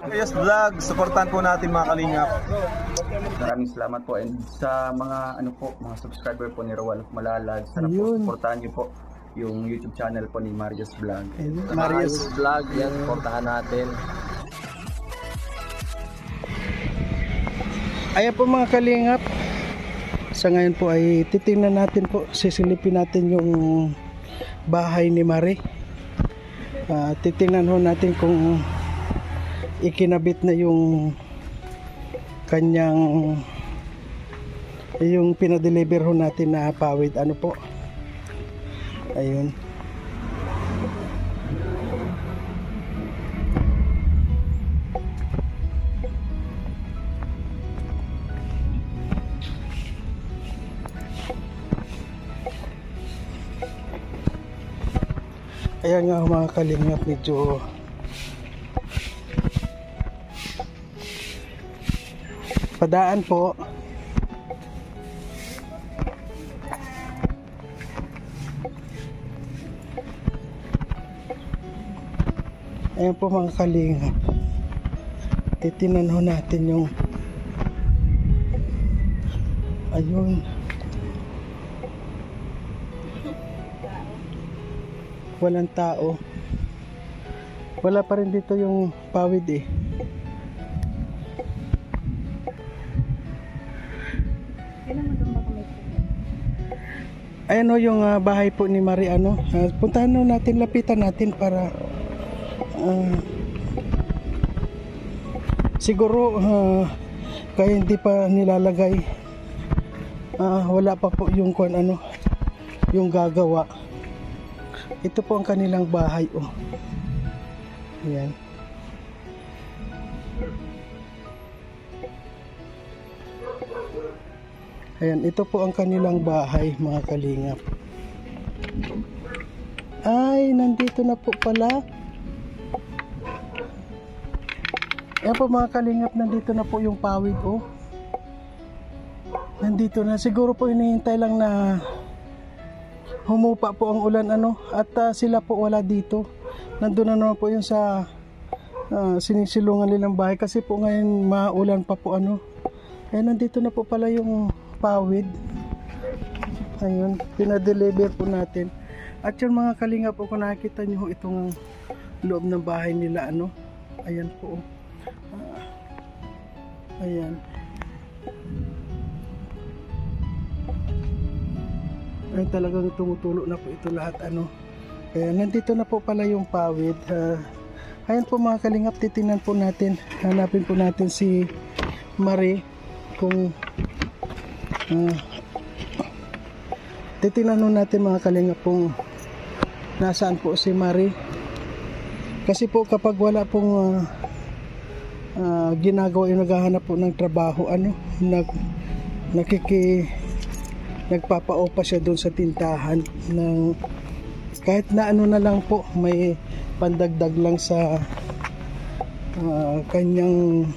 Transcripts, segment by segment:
Marius Vlog, supportan po natin mga kalingap. Maraming salamat po, and sa mga mga subscriber po ni Roel of Malalag, sana po supportahan niyo po yung YouTube channel po ni Marius Vlog. Marius Vlog, yan, supportahan natin. Ayan po mga kalingap, sa ngayon po ay titingnan natin po, sisilipin natin yung bahay ni Marie. Titingnan ho natin kung ikinabit na yung kanyang yung pinadeliver ho natin na pawid, ano po, ayun. Ayan nga mga kalingap, medyo padaan po. Ayan po mga kalingap, titinan ho natin yung ayun, walang tao, wala pa rin dito yung pawid eh. Ayan o yung bahay po ni Marie, puntahan no natin, lapitan natin para siguro kaya hindi pa nilalagay, wala pa po yung yung gagawa. Ito po ang kanilang bahay, oh. Ayan. Ayan, ito po ang kanilang bahay mga kalingap. Ay, nandito na po pala. Ayan po mga kalingap, nandito na po yung pawid, oh. Nandito na, siguro po hinihintay lang na humupa po ang ulan, at sila po wala dito. Nandun na naman po yung sa sinisilungan nilang bahay, kasi po ngayon maulan pa po, Ayan, nandito na po pala yung pawid. Ayun, pinadeliver po natin. At yung mga kalingap po, kung nakikita nyo itong loob ng bahay nila, ayan po, ayan. Ay, talagang tumutulo na po ito lahat, Kaya nandito na po pala yung pawid. Ayan po mga kalingap, titingnan po natin, hanapin po natin si Marie, kung titingnan natin mga kalingap kung nasaan po si Marie. Kasi po kapag wala pong ginagawa, yung naghahanap po ng trabaho, nagpapa-opa siya doon sa tintahan ng kahit na na lang po, may pandagdag lang sa kanyang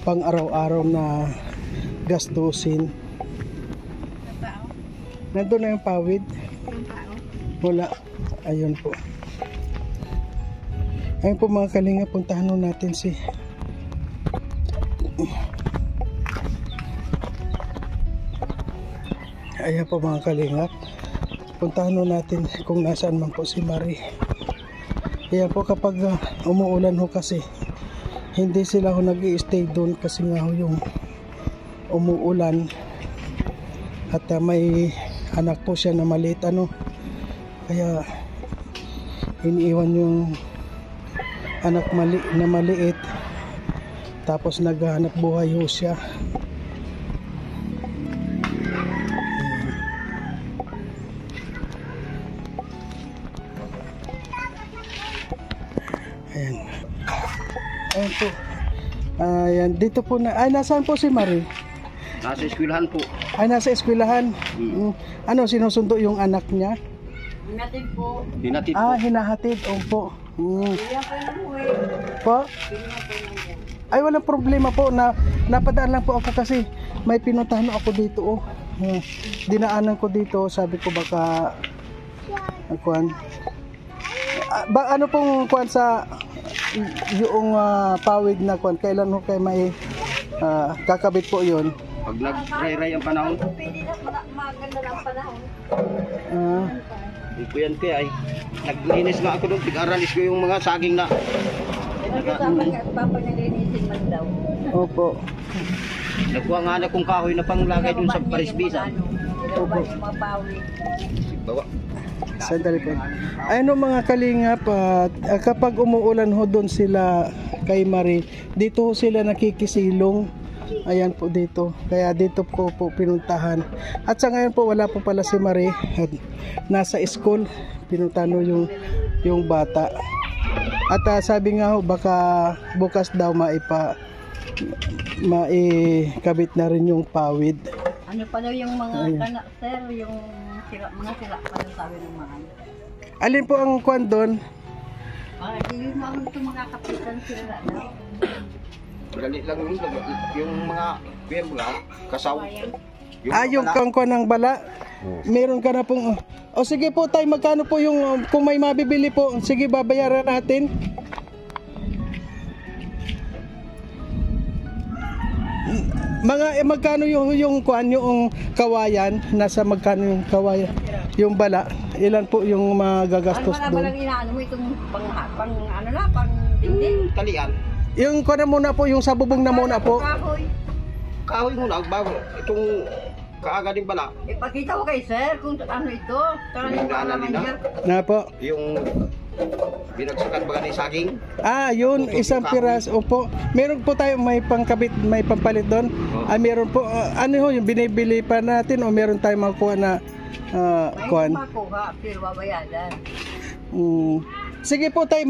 pang araw-araw na gastusin. Nandun na yung pawid. Wala. Ayun po. Ayun po mga kalinga, puntahan natin si ayan po mga kalingap, puntahan natin kung nasaan man po si Marie. Ayan po, kapag umuulan ho kasi, hindi sila ho nag-i-stay doon kasi nga ho yung umuulan, at may anak po siya na maliit, kaya iniiwan yung anak na maliit, tapos naghahanap buhay ho siya. Ayan. Ayan po. Ayan, dito po na. Ay, nasaan po si Marie? Nasa eskwelahan po. Ay, nasa eskwelahan. Sinusundo yung anak niya? Hinatid po. Hinatid po. Hinahatid. Opo. Po? Ay, walang problema po. Napadaan lang po ako kasi may pinuntahan ako dito, oh. Dinaanan ko dito. Sabi ko baka kuan. Ano pong kuan sa yung pawid na kwan, kailan ho kayo may kakabit po yun? Pag nag-ray-ray ang panahon, Pwede na maganda ng panahon. hindi ko yan kaya ay naglinis nga ako doon, tig-aralis ko yung mga saging na. Nagkasama nga at papa niya linisin man daw. Opo. Nagkuha nga na kong kahoy na panglagay doon sa parisbisan. Opo. Yung mga pawid. Bawa. Sandali po. Ano mga kalingap, kapag umuulan ho doon sila kay Marie, dito ho sila nakikisilong. Ayan po dito. Kaya dito po pinuntahan. At sa ngayon po wala po pala si Marie. Nasa school. Pinuntahan ho yung bata. At sabi nga ho baka bukas daw maikabit na rin yung pawid. Ano pa daw yung mga sir, yung mga sila pa daw sabi ng mga. Alin po ang kwan doon? Hindi mo ako ito makakapitan sila daw. Dali lang yung mga piyembla, kasaw. Yung kangkwan ng bala. Meron ka na pong o sige po tay, magkano po yung kung may mabibili po, sige babayaran natin. Magkano yung kwan, yung kawayan, nasa magkano yung kawayan, yung bala, ilan po yung magagastos Ano doon? ba lang inaano mo itong pang dinding? Talian. Yung kwan na muna po, yung sa bubong na muna po. Kahoy. Kahoy muna, bago itong kaagad din pala. Ipakita ko kay sir kung ano ito. Yung daanan nila. Na po. Yung binagsakan baga ni saging. Yun, isang piras. Opo. Meron po tayo may pangkabit, may pampalit doon. Meron po, ano ho, yung binibili pa natin o meron tayong makuha na kuhan? May makuha, pero babayadan. Sige po tayo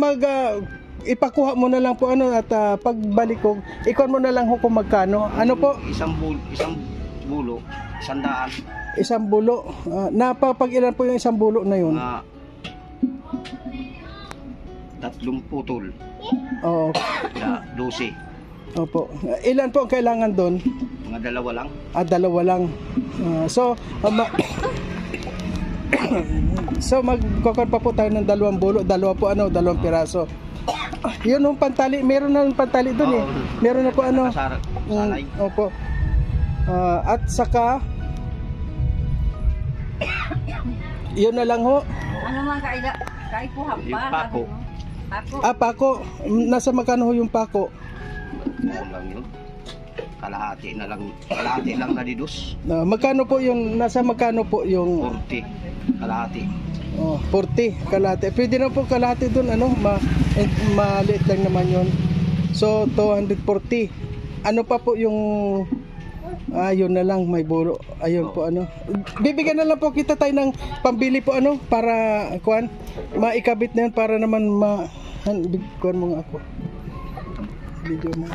ipakuha mo na lang po at pagbalik ko, ikuha mo na lang ho kung magkano. Ano po? Isang bulo, 100. Isang bulo. Napapag ilan po yung isang bulo na yun? Mga 3 putol. Oo. Na 12. Opo. Ilan po ang kailangan doon? Mga 2 lang. 2 lang. So magkukon pa po tayo ng 2 bulo, 2 po 2 piraso. Yun yung pantali, meron na yung pantali doon Meron na po Sanay. Opo. At saka yun na lang ho. Ano man kaikuha pa? Yung pako. Pako. Pako. Nasa magkano ho yung pako? Ano lang yun. Kalahati lang na didus. Magkano po yung, nasa magkano po yung 40. Kalahati. 40 kalahati. Pwede na po kalahati doon, maliit lang naman yun. So 240. Ano pa po yung yun na lang, may bulo. Ayun po bibigyan na lang po kita tayo ng pambili po para kuan maikabit na yan para naman kuan mo nga ako. Video na.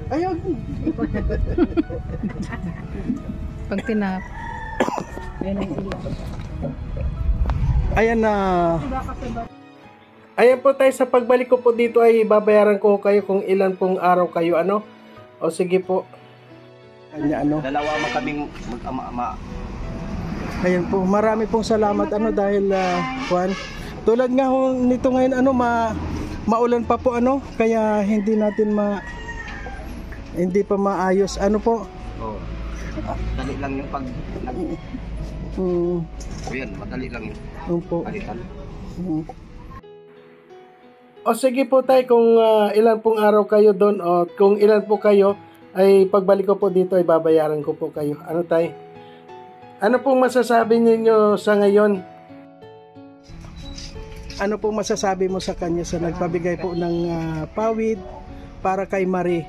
Ayun. Pag tinap. Ayan na. Ayan po tayo, sa pagbalik ko po dito ay babayaran ko kayo kung ilan pong araw kayo O sige po. Kanya Dalawa man kaming mag-ama. Ayan po, marami pong salamat dahil Juan. Tulad nga ho nito ngayon maulan pa po kaya hindi natin hindi pa maayos po. Dali lang yung pag Ayan, madali lang yun. Opo. Palitan. O sige po tayo kung ilan pong araw kayo doon o kung ilan po kayo ay pagbalik ko po dito ay babayaran ko po kayo. Tay? Ano pong masasabi ninyo sa ngayon? Ano pong masasabi mo sa kanya sa nagpabigay po ng pawid para kay Marie?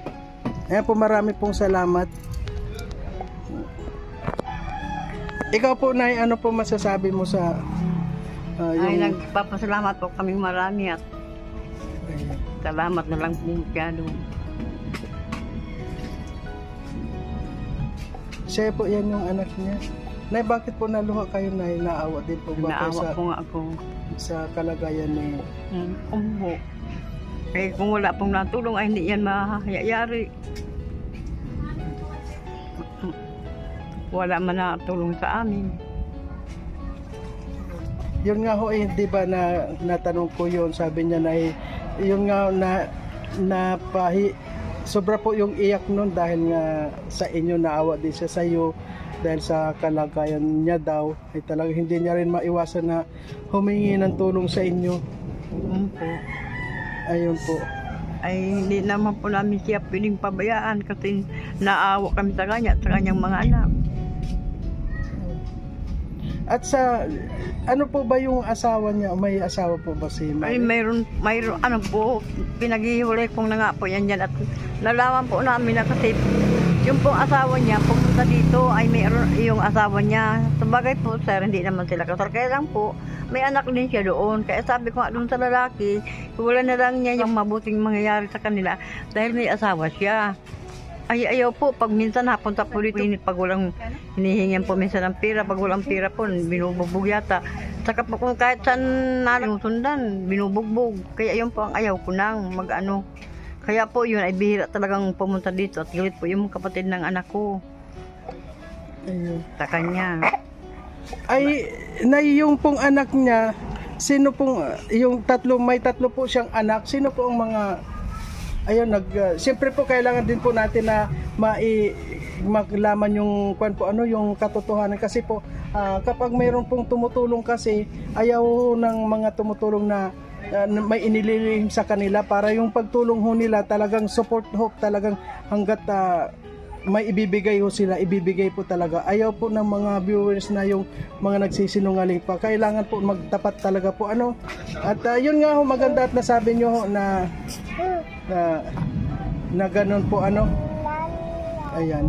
Ayan po, marami pong salamat. Ikaw po, Nay, ano po masasabi mo sa Ay, nagpapasalamat po kaming marami at salamat na lang po masyado. Siya po, yan yung anak niya. Nay, bakit po naluha kayo, Nay? Naawa din po ba kayo Naawa po nga ako. sa kalagayan ni... Umbo. Eh kung wala pong natulong ay hindi yan mahayayari. Wala man natulong sa amin. Yun nga ho, di ba na natanong ko yun, sabi niya na yun nga na sobra po yung iyak nun dahil nga sa inyo, naawa din siya sa iyo dahil sa kalagayan niya daw ay talaga hindi niya rin maiwasan na humingi ng tulong sa inyo. Po. Ayun po. Ay hindi naman po namin siya pwedeng pabayaan kasi naawa kami sa kanya at sa kanyang mga anak. At sa ano po ba yung asawa niya? May asawa po ba si Ay Mari? mayroon ano po, pinaghihiwalay kong na nga po yan dyan at nalaman po namin na kasi yung pong asawa niya pumunta dito ay mayroon yung asawa niya. Sabagay po sir, hindi naman sila kasal. Kaya lang po, may anak din siya doon. Kaya sabi ko nga doon sa lalaki, wala na lang niya yung mabuting mangyayari sa kanila dahil may asawa siya. Ay ayaw po, pag minsan napunta po dito, pag walang hinihingan po minsan ng pera, pag walang pera po, binubugbog yata. Saka po kung kahit saan nasundan, binubugbog. Kaya yun po ang ayaw ko nang mag-ano. Kaya po yun ay bihira talagang pumunta dito at galit po yung kapatid ng anak ko. Ayun. Sa kanya. Ay, na yung pong anak niya, sino pong, yung may tatlo po siyang anak, sino po ang mga, ayun, siyempre po kailangan din po natin na maglaman yung yung katotohanan kasi po kapag mayroon pong tumutulong kasi ayaw ng mga tumutulong na may inililihim sa kanila para yung pagtulong ho nila talagang support hope talagang hanggat may ibibigay ho sila, ibibigay po talaga. Ayaw po ng mga viewers na yung mga nagsisinungaling pa. Kailangan po magtapat talaga po At yun nga ho, maganda at nasabi nyo ho na ganun po Ayan.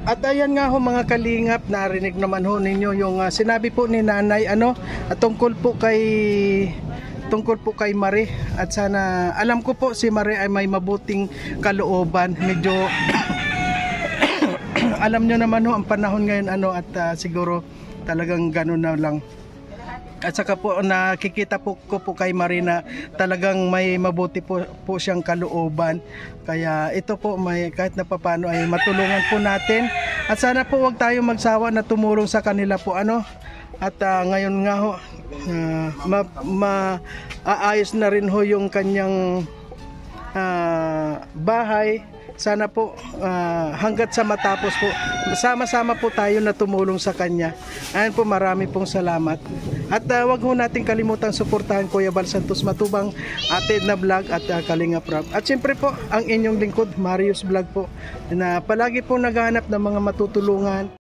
At ayan nga ho mga kalingap, narinig naman ho ninyo yung sinabi po ni nanay tungkol po kay Mari. At sana, alam ko po si Mari ay may mabuting kalooban. Medyo alam nyo naman ho ang panahon ngayon at siguro talagang ganun na lang. At saka po nakikita ko po kay Marina talagang may mabuti po siyang kalooban. Kaya ito po kahit na papaano ay matulungan po natin. At sana po wag tayo magsawa na tumulong sa kanila po At ngayon nga ho aayos na rin ho yung kanyang bahay. Sana po hanggat sa matapos po, sama-sama po tayo na tumulong sa kanya. Ayan po, marami pong salamat. At wag ho natin kalimutang suportahan Kuya Bal Santos Matubang, Ate Edna Vlog at Kalinga Prab. At siyempre po, ang inyong lingkod, Marius Vlog po, na palagi po naghahanap ng mga matutulungan.